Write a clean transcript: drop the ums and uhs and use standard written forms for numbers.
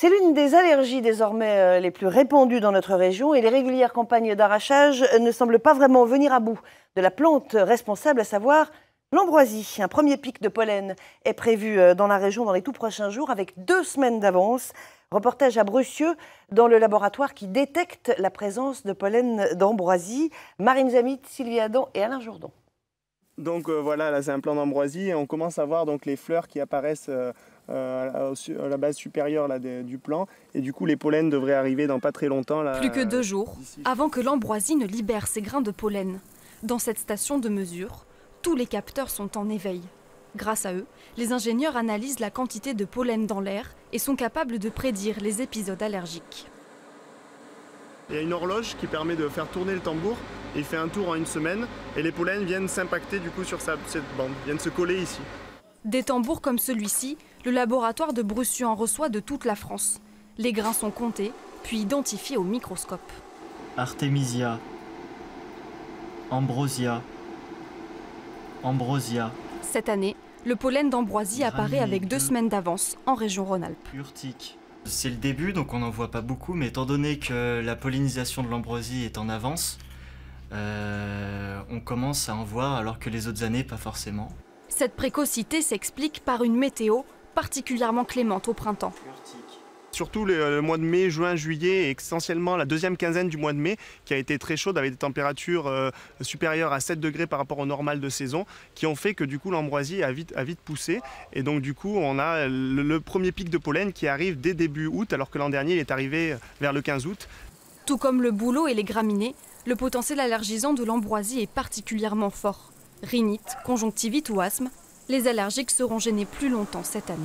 C'est l'une des allergies désormais les plus répandues dans notre région et les régulières campagnes d'arrachage ne semblent pas vraiment venir à bout de la plante responsable, à savoir l'ambroisie. Un premier pic de pollen est prévu dans la région dans les tout prochains jours avec 2 semaines d'avance. Reportage à Brucieux dans le laboratoire qui détecte la présence de pollen d'ambroisie. Marine Zamit, Sylvie Adam et Alain Jourdan. Donc voilà, là c'est un plant d'ambroisie et on commence à voir donc les fleurs qui apparaissent à la base supérieure là, du plant. Et du coup les pollens devraient arriver dans pas très longtemps. Là, plus que 2 jours avant que l'ambroisie ne libère ses grains de pollen. Dans cette station de mesure, tous les capteurs sont en éveil. Grâce à eux, les ingénieurs analysent la quantité de pollen dans l'air et sont capables de prédire les épisodes allergiques. Il y a une horloge qui permet de faire tourner le tambour. Il fait un tour en 1 semaine et les pollens viennent s'impacter du coup sur cette bande, viennent se coller ici. Des tambours comme celui-ci, le laboratoire de Brucieux en reçoit de toute la France. Les grains sont comptés, puis identifiés au microscope. Artemisia, Ambrosia, Ambrosia. Cette année, le pollen d'ambroisie apparaît avec 2 semaines d'avance en région Rhône-Alpes. Urtique. C'est le début, donc on n'en voit pas beaucoup, mais étant donné que la pollinisation de l'ambroisie est en avance, on commence à en voir alors que les autres années, pas forcément. Cette précocité s'explique par une météo particulièrement clémente au printemps. Surtout le mois de mai, juin, juillet et essentiellement la 2e quinzaine du mois de mai qui a été très chaude avec des températures supérieures à 7 degrés par rapport au normal de saison qui ont fait que du coup l'ambroisie a vite poussé et donc du coup on a le premier pic de pollen qui arrive dès début août alors que l'an dernier il est arrivé vers le 15 août. Tout comme le bouleau et les graminées, le potentiel allergisant de l'ambroisie est particulièrement fort. Rhinite, conjonctivite ou asthme, les allergiques seront gênés plus longtemps cette année.